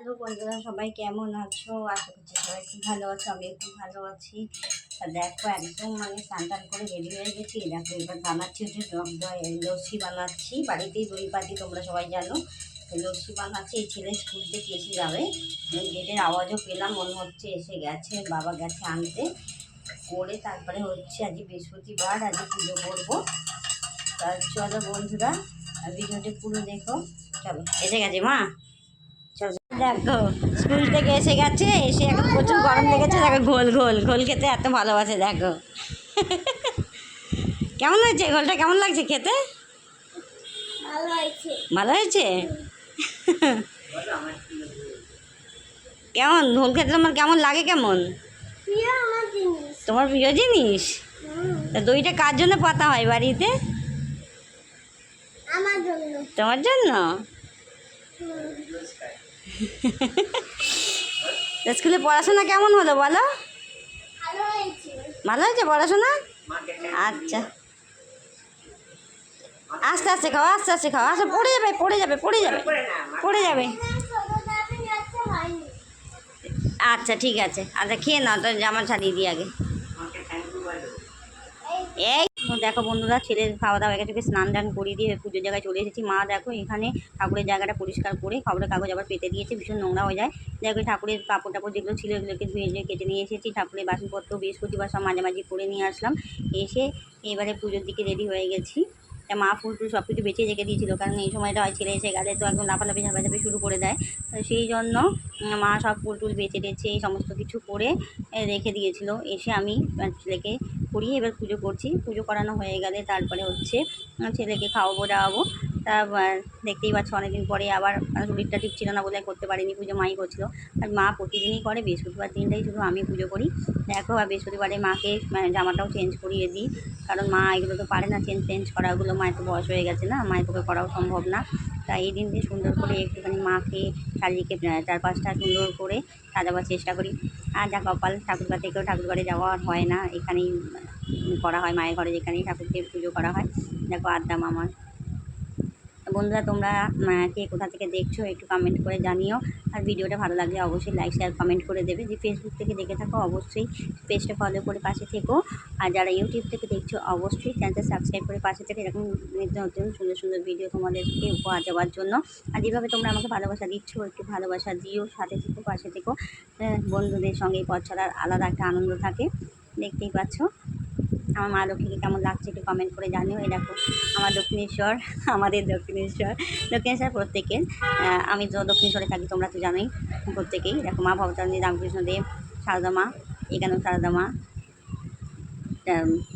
Hello বন্ধুরা, সবাই কেমন আছো? আশা করছি সবাই খুব ভালো আছো। আমি খুব ভালো আছি। দেখো একদম স্নান টান করে রেডি হয়ে গেছি। দেখো এবার বানাচ্ছি হচ্ছে টক দই লস্যি বানাচ্ছি। বাড়িতেই দই পাতি, তোমরা সবাই জানো। লস্যি বানাচ্ছি। এই ছেলে স্কুল থেকে এসে যাবে। গেটের আওয়াজও পেলাম, মনে হচ্ছে এসে গেছে, বাবা গেছে আনতে। করে তারপরে হচ্ছে আজ বৃহস্পতিবার, আজ পুজো করবো। তা চলো বন্ধুরা, ভিডিওটি পুরো দেখো। চলো, এসে গেছে মা। দেখো স্কুল থেকে এসে গেছে, এসে এখন প্রচুর গরম লেগেছে। দেখো ঘোল ঘোল ঘোল খেতে এত ভালোবাসে। দেখো কেমন হয়েছে ঘোলটা, কেমন লাগছে খেতে? ভালো হয়েছে। কেমন ঘোল খেতে তোমার কেমন লাগে? কেমন তোমার প্রিয় জিনিস? তা দইটা কার জন্য পাতা হয় বাড়িতে? তোমার জন্য। স্কুলে পড়াশোনা কেমন হলো বলো? ভালো হয়েছে পড়াশোনা? আচ্ছা, আস্তে আস্তে খাও, আস্তে আস্তে খাও। আচ্ছা, পড়ে যাবে পড়ে যাবে পড়ে যাবে পড়ে যাবে। আচ্ছা ঠিক আছে, আচ্ছা খেয়ে নাও, তো জামা ছাড়িয়ে দিই আগে। এই দেখো বন্ধুরা, ছেলের খাওয়া দাওয়া গেছে, স্নান টান করিয়ে দিয়ে পুজোর জায়গায় চলে এসেছি। মা দেখো এখানে ঠাকুরের জায়গাটা পরিষ্কার করে খবরের কাগজ আবার পেতে দিয়েছে, ভীষণ নোংরা হয়ে যায়। দেখো ঠাকুরের কাপড় টাপড় যেগুলো ছিল এগুলোকে ধুয়ে কেটে নিয়ে এসেছি। ঠাকুরের বাসনপত্র বৃহস্পতিবার সব মাঝামাঝি করে নিয়ে আসলাম। এসে এবারে পুজোর দিকে রেডি হয়ে গেছি। মা ফুল টুল সব কিছু বেঁচে রেখে দিয়েছিল, কারণ এই সময়টা হয় ছেলে এসে গেলে তো একদম লাফালাফি ঝাপাঝাপি শুরু করে দেয়। সেই জন্য মা সব ফুল টুল বেঁচে টেছে এই সমস্ত কিছু করে রেখে দিয়েছিল। এসে আমি ছেলেকে করিয়ে এবার পুজো করছি। পুজো করানো হয়ে গেলে তারপরে হচ্ছে ছেলেকে খাওয়াবো দাওয়াবো। তা দেখতেই পাচ্ছ অনেকদিন পরে আবার শরীরটা ঠিক ছিল না বলে করতে পারিনি, পুজো মাই করছিল। আর মা প্রতিদিনই করে, বৃহস্পতিবার দিনটাই শুধু আমি পুজো করি। দেখো আর বৃহস্পতিবারে মাকে জামাটাও চেঞ্জ করিয়ে দিই, কারণ মা এগুলো তো পারে না চেঞ্জ করা। ওগুলো মায়ের তো বয়স হয়ে গেছে না, মায়ের পক্ষে করাও সম্ভব না। তাই এই দিনটি সুন্দর করে একটুখানি মাকে চারিদিকে চারপাশটা সুন্দর করে সাজাবার চেষ্টা করি। আর যা কপাল, ঠাকুরঘর থেকেও ঠাকুরঘরে যাওয়া আর হয় না, এখানেই করা হয় মায়ের ঘরে, যেখানেই ঠাকুরকে পুজো করা হয়। দেখো আদ্দাম আমার। বন্ধুরা তোমরা কে কোথা থেকে দেখছো একটু কমেন্ট করে জানিও। আর ভিডিওটা ভালো লাগলে অবশ্যই লাইক শেয়ার কমেন্ট করে দেবে। যে ফেসবুক থেকে দেখে থাকো অবশ্যই পেজটা ফলো করে পাশে থেকো। আর যারা ইউটিউব থেকে দেখছো অবশ্যই চ্যানেলটা সাবস্ক্রাইব করে পাশে থেকে, এরকম নিত্য নতুন সুন্দর সুন্দর ভিডিও তোমাদেরকে উপহার দেওয়ার জন্য। আর যেভাবে তোমরা আমাকে ভালোবাসা দিচ্ছ, একটু ভালোবাসা দিও, সাথে থেকো পাশে থেকো। বন্ধুদের সঙ্গে পথ চলার আলাদা একটা আনন্দ থাকে, দেখতেই পাচ্ছ। আমার মা লক্ষ্মীকে কেমন লাগছে একটু কমেন্ট করে জানিও। এই দেখো আমার দক্ষিণেশ্বর, আমাদের দক্ষিণেশ্বর প্রত্যেকের। আমি তো দক্ষিণেশ্বরে থাকি, তোমরা তো জানোই প্রত্যেকেই। দেখো মা ভবতারিণী, রামকৃষ্ণদেব, সারদা মা, এখানেও সারদা মা।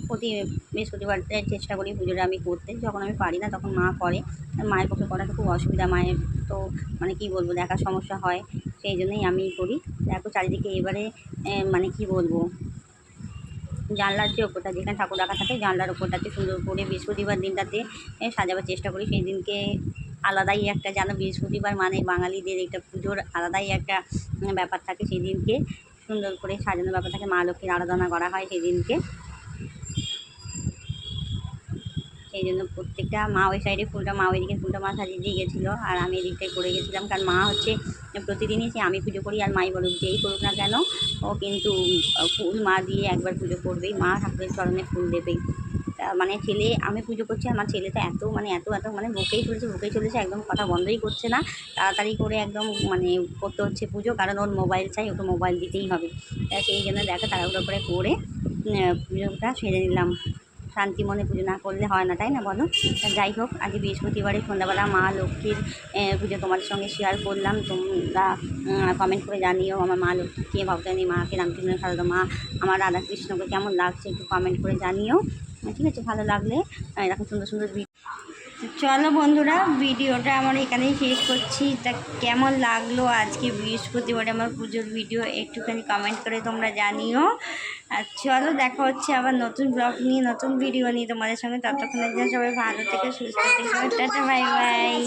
প্রতি বৃহস্পতিবারটায় চেষ্টা করি পুজোটা আমি করতে, যখন আমি পারি না তখন মা করে। মায়ের পক্ষে করাটা খুব অসুবিধা, মায়ের তো কী বলবো, দেখার সমস্যা হয়, সেই জন্যই আমি করি। দেখো চারিদিকে এবারে কী বলবো, জানলার যে ওপরটা যেখানে ঠাকুর রাখা থাকে, জানলার ওপরটাতে সুন্দর করে বৃহস্পতিবার দিনটাতে সাজাবার চেষ্টা করি। সেই দিনকে আলাদাই একটা, জানো বৃহস্পতিবার মানে বাঙালিদের একটা পুজোর আলাদাই একটা ব্যাপার থাকে। সেই দিনকে সুন্দর করে সাজানোর ব্যাপার থাকে, মা লক্ষ্মীর আরাধনা করা হয় সেই দিনকে। সেই জন্য প্রত্যেকটা মা ওই সাইডে ফুলটা, মা ওইদিকে ফুলটা মা সাজিয়ে দিয়ে গেছিলো, আর আমি এদিকটাই করে গেছিলাম। কারণ মা হচ্ছে প্রতিদিনই সে আমি পুজো করি, আর মাই বলুক যেই করুক না কেন ও কিন্তু ফুল মা দিয়ে একবার পুজো করবেই, মা ঠাকুরের চরণে ফুল দেবেই। ছেলে, আমি পুজো করছি, আমার ছেলেটা এত এত বকেই চলেছে একদম কথা বন্ধই করছে না। তাড়াতাড়ি করে একদম করতে হচ্ছে পুজো, কারণ ওর মোবাইল চাই, ওকে মোবাইল দিতেই হবে। সেই জন্য দেখো তাড়াহুড়ো করে পুজোটা সেরে নিলাম। শান্তি মনে পুজো না করলে হয় না, তাই না বলো? যাই হোক, আজ বৃহস্পতিবারে সন্ধ্যাবেলা মা লক্ষ্মীর পুজো তোমাদের সঙ্গে শেয়ার করলাম। তোমরা কমেন্ট করে জানিও আমার মা লক্ষ্মীকে, ভবতারিণী মাকে, রামকৃষ্ণ সারদা মা, আমার রাধাকৃষ্ণকে কেমন লাগছে একটু কমেন্ট করে জানিও। ঠিক আছে, ভালো লাগলে এরকম সুন্দর সুন্দর চলো বন্ধুরা, ভিডিওটা আমার এখানেই শেষ করছি। তা কেমন লাগলো আজকে বৃহস্পতিবারে আমার পুজোর ভিডিও একটুখানি কমেন্ট করে তোমরা জানিও। আর চলো দেখা হচ্ছে আবার নতুন ব্লগ নিয়ে, নতুন ভিডিও নিয়ে তোমাদের সঙ্গে। ততক্ষণের জন্য সবাই ভালো থেকে সুস্থ থেকে, টাটা বাই বাই।